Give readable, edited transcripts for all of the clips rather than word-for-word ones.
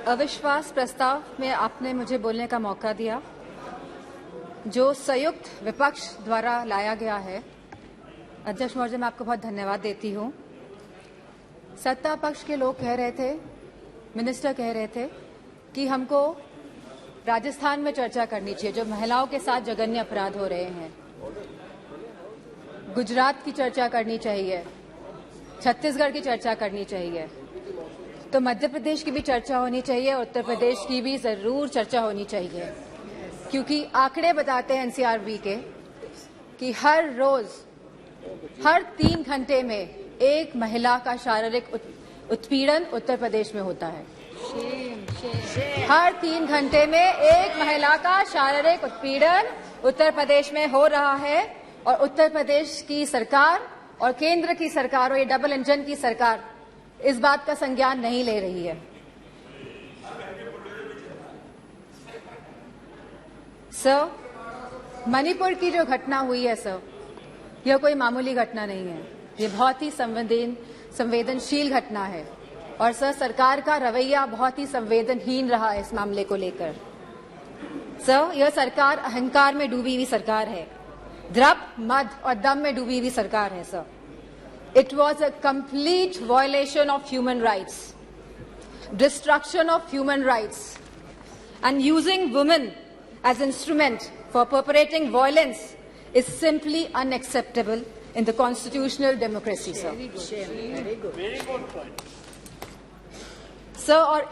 अविश्वास प्रस्ताव में आपने मुझे बोलने का मौका दिया, जो संयुक्त विपक्ष द्वारा लाया गया है। अध्यक्ष महोदय, मैं आपको बहुत धन्यवाद देती हूँ। सत्ता पक्ष के लोग कह रहे थे, मिनिस्टर कह रहे थे कि हमको राजस्थान में चर्चा करनी चाहिए, जो महिलाओं के साथ जघन्य अपराध हो रहे हैं। गुजरात की चर्चा करनी चाहिए, छत्तीसगढ़ की चर्चा करनी चाहिए, तो मध्य प्रदेश की भी चर्चा होनी चाहिए, उत्तर प्रदेश की भी जरूर चर्चा होनी चाहिए, क्योंकि आंकड़े बताते हैं एनसीआरबी के कि हर रोज हर 3 घंटे में एक महिला का शारीरिक उत्पीड़न उत्तर प्रदेश में होता है। हर 3 घंटे में एक महिला का शारीरिक उत्पीड़न उत्तर प्रदेश में हो रहा है, और उत्तर प्रदेश की सरकार और केंद्र की सरकार और ये डबल इंजन की सरकार इस बात का संज्ञान नहीं ले रही है। सर, मणिपुर की जो घटना हुई है सर, यह कोई मामूली घटना नहीं है, ये बहुत ही संवेदनशील घटना है, और सर सरकार का रवैया बहुत ही संवेदनहीन रहा है इस मामले को लेकर। सर, यह सरकार अहंकार में डूबी हुई सरकार है, द्रप, मद और दम में डूबी हुई सरकार है sir. It was a complete violation of human rights, destruction of human rights, and using women as instrument for perpetrating violence is simply unacceptable in the constitutional democracy, sir. Very good. Sir, और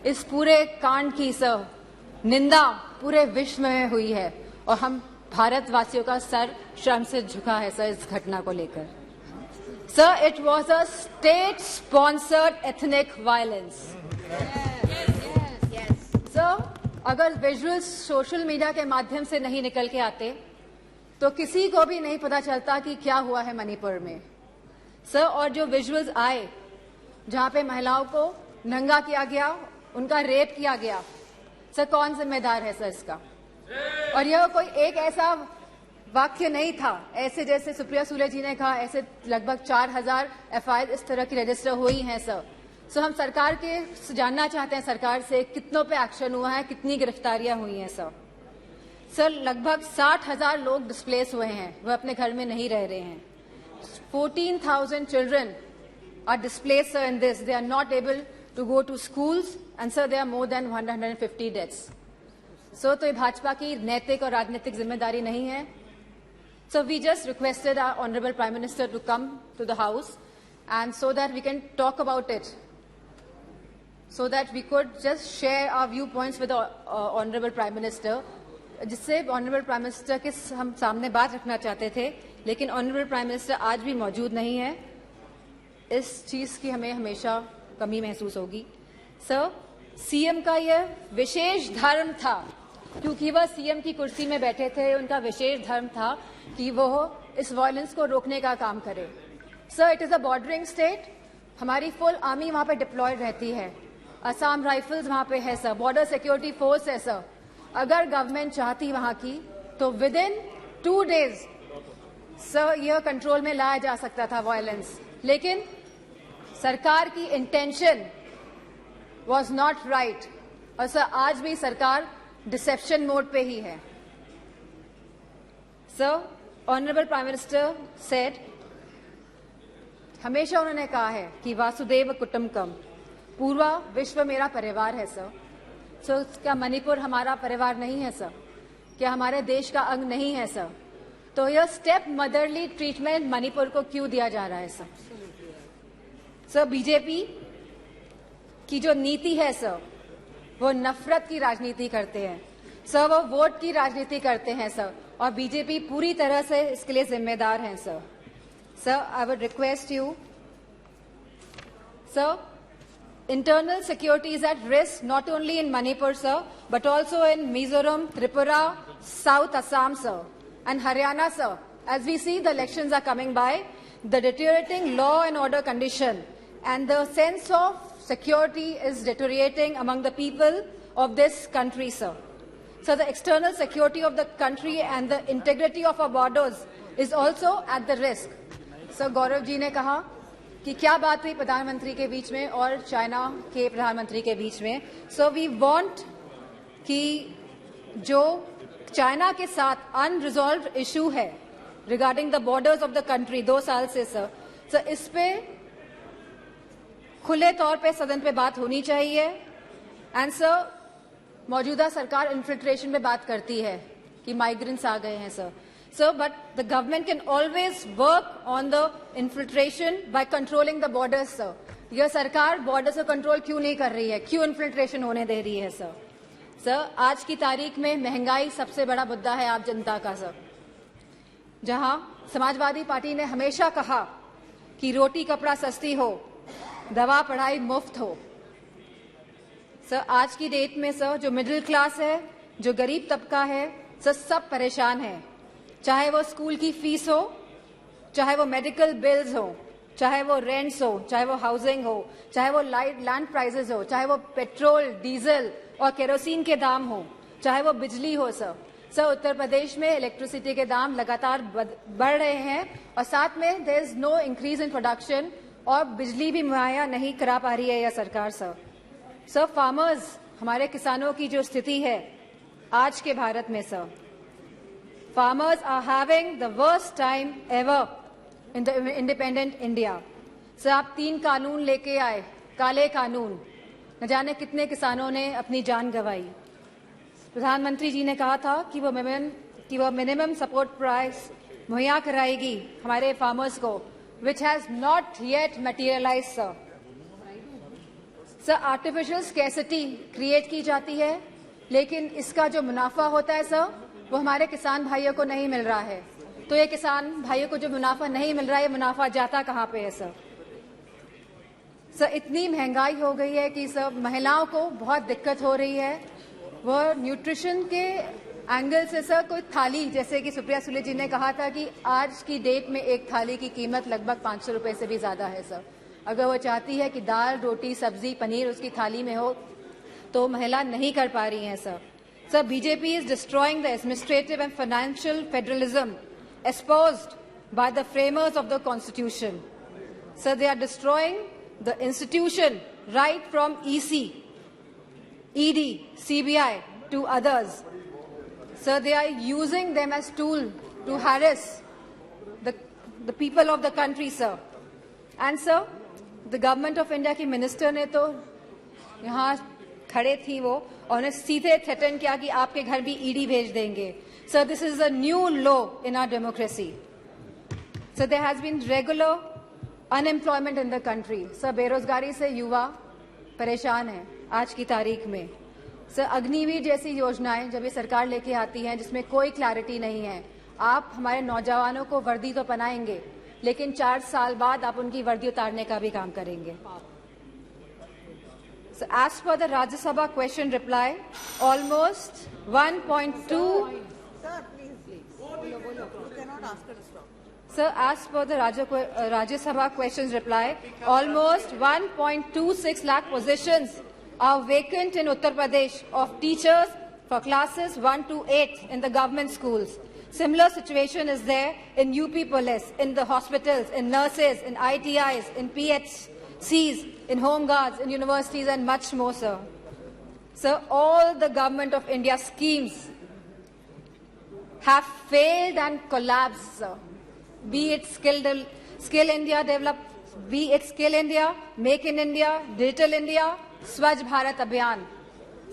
इस पूरे कांड की sir निंदा पूरे विश्व में हुई है, और हम भारतवासियों का सर शर्म से झुका है सर इस घटना को लेकर। Sir, it was a state sponsored ethnic violence. Sir, अगर विजुअल्स सोशल मीडिया के माध्यम से नहीं निकल के आते तो किसी को भी नहीं पता चलता कि क्या हुआ है मणिपुर में। सर, और जो विजुअल्स आए जहां पे महिलाओं को नंगा किया गया, उनका रेप किया गया, सर कौन जिम्मेदार है सर इसका? और यह कोई एक ऐसा वाक्य नहीं था, ऐसे जैसे सुप्रिया सुले जी ने कहा, ऐसे लगभग 4000 एफआईआर इस तरह की रजिस्टर हुई हैं सर। सो हम सरकार के जानना चाहते हैं सरकार से कितनों पे एक्शन हुआ है, कितनी गिरफ्तारियां हुई हैं सर। सर, लगभग 60,000 लोग डिस्प्लेस हुए हैं, वह अपने घर में नहीं रह रहे हैं। 14,000 children are displaced sir in this, they are not able to go to schools, and sir there are more than 150 deaths. So तो ये भाजपा की नैतिक और राजनीतिक जिम्मेदारी नहीं है। So we just requested our honourable prime minister to come to the house, and so that we can talk about it, so that we could just share our view points with honourable prime minister, जिससे honourable prime minister के हम सामने बात रखना चाहते थे, लेकिन honourable prime minister आज भी मौजूद नहीं है। इस चीज की हमें हमेशा कमी महसूस होगी। सर, सीएम का यह विशेष धर्म था, क्योंकि वह सीएम की कुर्सी में बैठे थे, उनका विशेष धर्म था कि वह इस वायलेंस को रोकने का काम करे। Sir, it is a bordering state, हमारी फुल आर्मी वहां पे डिप्लॉयड रहती है, असम राइफल्स वहां पे है सर, बॉर्डर सिक्योरिटी फोर्स है सर। अगर गवर्नमेंट चाहती वहां की तो विद इन 2 डेज सर यह कंट्रोल में लाया जा सकता था वायलेंस, लेकिन सरकार की इंटेंशन वॉज नॉट राइट, और सर आज भी सरकार डिसेप्शन मोड पे ही है। Sir, honourable prime minister said, हमेशा उन्होंने कहा है कि वासुदेव कुटुंबकम, पूरा विश्व मेरा परिवार है सर। सो क्या मणिपुर हमारा परिवार नहीं है सर? क्या हमारे देश का अंग नहीं है सर? तो यह स्टेप मदरली ट्रीटमेंट मणिपुर को क्यों दिया जा रहा है सर? सर, बीजेपी की जो नीति है सर, वो नफरत की राजनीति करते हैं सर, वो वोट की राजनीति करते हैं सर, और बीजेपी पूरी तरह से इसके लिए जिम्मेदार है sir. Sir, I would request you sir, internal security is at risk not only in Manipur sir, but also in Mizoram, Tripura, South Assam sir, and Haryana sir. As we see the elections are coming by, the deteriorating law and order condition and the sense of security is deteriorating among the people of this country sir. So the external security of the country and the integrity of our borders is also at the risk. So Gaurav ji ने कहा कि क्या बात हुई प्रधानमंत्री के बीच में और चाइना के प्रधानमंत्री के बीच में। सो वी वांट कि जो चाइना के साथ अनरिजॉल्व्ड इशू है regarding the borders of the country 2 साल से सर इस पे खुले तौर पे सदन पे बात होनी चाहिए। एंड सर मौजूदा सरकार इन्फिल्ट्रेशन पे बात करती है कि माइग्रेंट्स आ गए हैं sir but the government can always work on the infiltration by controlling the borders sir. यह सरकार बॉर्डर्स को कंट्रोल क्यों नहीं कर रही है, क्यों इन्फिल्ट्रेशन होने दे रही है सर आज की तारीख में महंगाई सबसे बड़ा मुद्दा है आप जनता का सर। जहां समाजवादी पार्टी ने हमेशा कहा कि रोटी कपड़ा सस्ती हो, दवा पढ़ाई मुफ्त हो, सर आज की डेट में सर जो मिडिल क्लास है, जो गरीब तबका है सर, सब परेशान है। चाहे वो स्कूल की फीस हो, चाहे वो मेडिकल बिल्स हो, चाहे वो रेंट्स हो, चाहे वो हाउसिंग हो, चाहे वो लैंड प्राइसेस हो, चाहे वो पेट्रोल डीजल और केरोसिन के दाम हो, चाहे वो बिजली हो सर उत्तर प्रदेश में इलेक्ट्रिसिटी के दाम लगातार बढ़ रहे हैं और साथ में there is no increase in production और बिजली भी मुहैया नहीं करा पा रही है यह सरकार सर फार्मर्स, हमारे किसानों की जो स्थिति है आज के भारत में sir, farmers are having the worst time ever in the independent India. Sir आप 3 कानून लेके आए, काले कानून, न जाने कितने किसानों ने अपनी जान गंवाई। प्रधानमंत्री जी ने कहा था कि वो मिनिमम सपोर्ट प्राइस मुहैया कराएगी हमारे फार्मर्स को, which has not yet materialized sir artificial scarcity create की जाती है, लेकिन इसका जो मुनाफा होता है सर वो हमारे किसान भाइयों को नहीं मिल रहा है। तो ये किसान भाइयों को जो मुनाफा नहीं मिल रहा है, ये मुनाफा जाता कहाँ पे है सर इतनी महंगाई हो गई है कि सर महिलाओं को बहुत दिक्कत हो रही है। वो न्यूट्रिशन के एंगल से सर कोई थाली, जैसे कि सुप्रिया सुले जी ने कहा था कि आज की डेट में एक थाली की कीमत लगभग 500 रुपए से भी ज्यादा है सर। अगर वो चाहती है कि दाल रोटी सब्जी पनीर उसकी थाली में हो तो महिला नहीं कर पा रही हैं sir BJP is destroying the administrative and financial federalism espoused by the framers of the constitution. So they are destroying the institution right from EC, ED, CBI to others. So they are using them as tool to harass the people of the country, sir. And sir, the government of India की minister ने तो यहाँ खड़े थी वो और उन्हें सीधे थ्रेटन किया कि आपके घर भी ईडी भेज देंगे। So this is a new law in our democracy. So there has been regular unemployment in the country. So बेरोजगारी से युवा परेशान हैं आज की तारीख में। सर अग्निवीर जैसी योजनाएं जब ये सरकार लेके आती हैं जिसमें कोई क्लैरिटी नहीं है, आप हमारे नौजवानों को वर्दी तो पहनाएंगे लेकिन 4 साल बाद आप उनकी वर्दी उतारने का भी काम करेंगे। So as per the Rajya Sabha question reply, almost 1.2 Sir, please. You cannot ask her to stop. Sir, as per the Rajya Sabha questions reply, almost 1.26 lakh positions are vacant in Uttar Pradesh of teachers for classes 1 to 8 in the government schools. Similar situation is there in UP Police, in the hospitals, in nurses, in ITIs, in PHCs, in home guards, in universities and much more, sir. Sir, all the government of India schemes have failed and collapsed, sir. Be it Skill India Develop, be it Skill India, Make in India, Digital India, स्वच्छ भारत अभियान।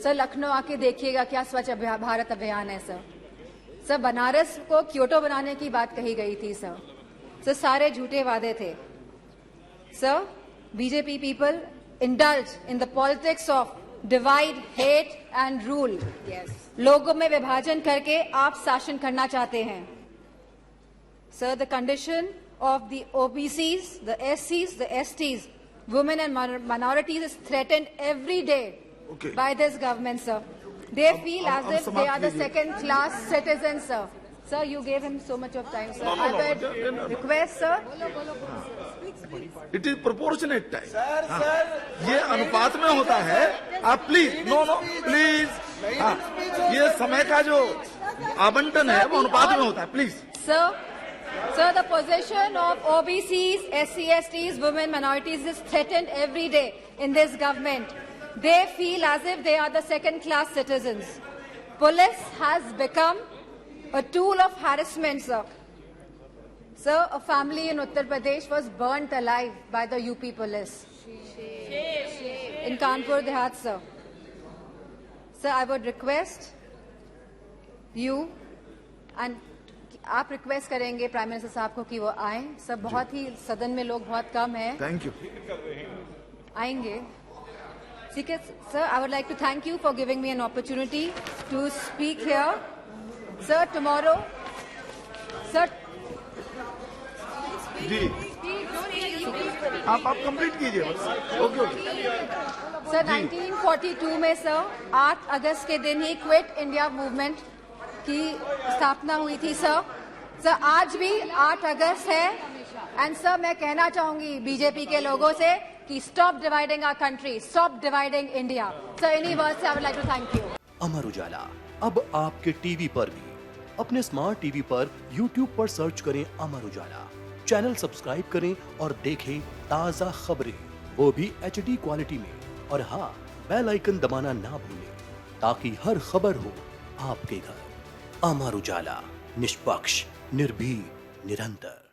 Sir Lucknow आके देखिएगा क्या स्वच्छ भारत अभियान है sir. Sir Banaras को Kyoto बनाने की बात कही गई थी सर सारे झूठे वादे थे। Sir BJP people indulge in the politics of divide, hate and rule. लोगों में विभाजन करके आप शासन करना चाहते हैं। Sir the condition of the OBCs, the SCs, the STs, women and minorities is threatened every day by this government, sir. They feel as if they are the second-class citizens, sir. Sir, you gave him so much of time, sir. I would request, sir. It is proportionate time. Sir, ये अनुपात में होता है। आप please, please, ये समय का जो आवंटन है वो अनुपात में होता है, please. Sir, Sir, the position of OBCs, SC/STs, women, minorities is threatened every day in this government. They feel as if they are the second-class citizens. Police has become a tool of harassment, sir. Sir, a family in Uttar Pradesh was burnt alive by the UP police. In Kanpur Dehat, sir. Sir, I would request you and आप request करेंगे prime minister साहब को कि वो आए. Sir, बहुत ही सदन में लोग बहुत कम हैं. Thank you. आएंगे. ठीक है sir. I would like to thank you for giving me an opportunity to speak here. Sir, tomorrow sir ji आप कंप्लीट कीजिए. Okay okay. सर, 1942 में सर 8 अगस्त के दिन ही क्विट इंडिया मूवमेंट की स्थापना हुई थी. सर, आज भी 8 अगस्त है. एंड सर, मैं कहना चाहूंगी बीजेपी के लोगों से कि stop dividing our country, stop dividing India. Sir, इन्हीं वर्ड से I would like to thank you. Amar Ujala अब आपके टीवी पर भी. अपने स्मार्ट टीवी पर YouTube पर सर्च करें अमर उजाला, चैनल सब्सक्राइब करें और देखें ताजा खबरें, वो भी HD क्वालिटी में. और हाँ, बेल आइकन दबाना ना भूलें ताकि हर खबर हो आपके घर. अमर उजाला, निष्पक्ष, निर्भीक, निरंतर.